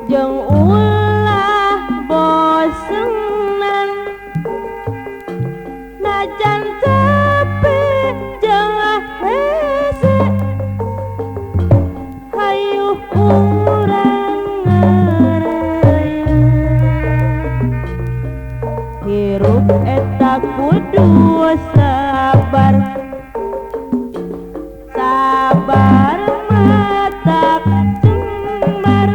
Jeung ulah bosenan najan sepi jeung hese hayu urang ngaraya hirup eta kudu sabar sabar matak cembar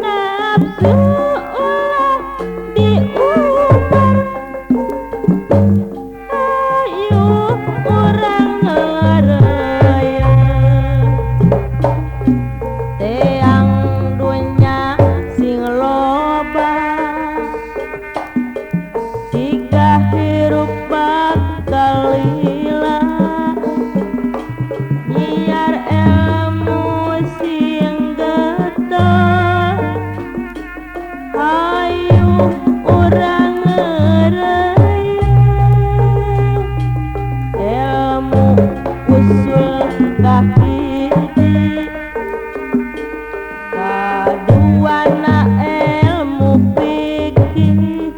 nafsu ulah diumbar ayo urang ngaraya teang dunya sing loba siga hirup bakal hilang nyiar ilmu sing getah ayo urang ngaraya ilmu usul kahiji kaduana ilmu fikih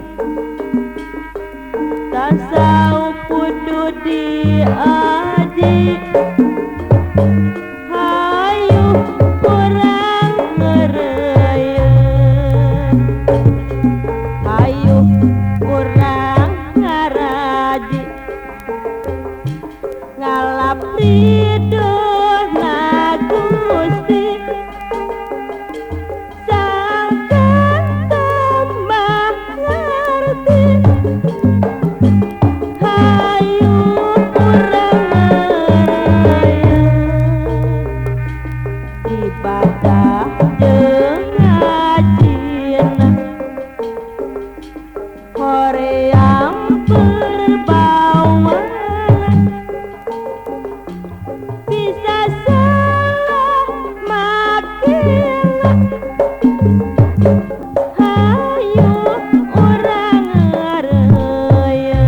tasawuf kudu diaji hayu urang ngaraya hayu urang ngaraji ngalap ridona Gusti sangkan tambah ngerti hayu urang ngaraya ibadah jeung ngajina hoream perbawana bisa salah makina hayu urang ngaraya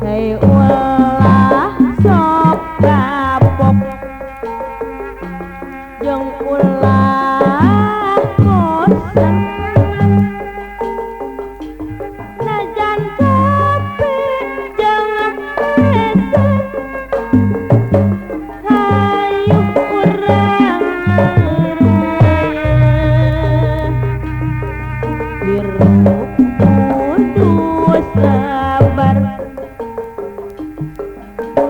hei ulah sok kapok jeung ulah bosan najan sepi jeung hese hayu urang ngaraya hirup kudu sabar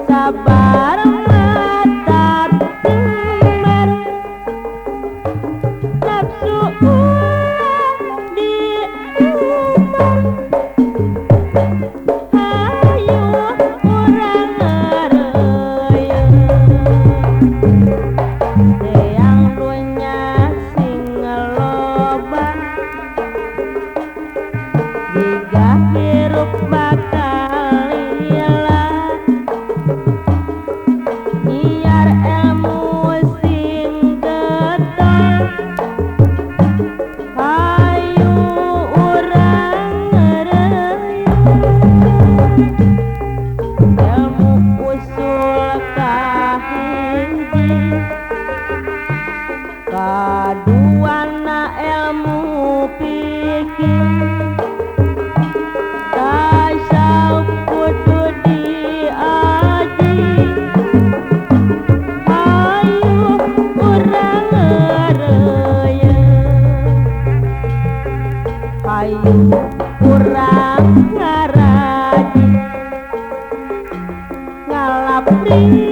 sabar matak cembar nafsu ulah diumbar hayu urang ngaraya teang dunya sing loba jiga hirup bakal hilang nyiar ilmu sing getah hayu urang ngaraya ilmu usul kahiji kaduana ilmu fikih tasawuf kudu diaji hayu urang ngaraya ayu kurang ngaraji ngalapri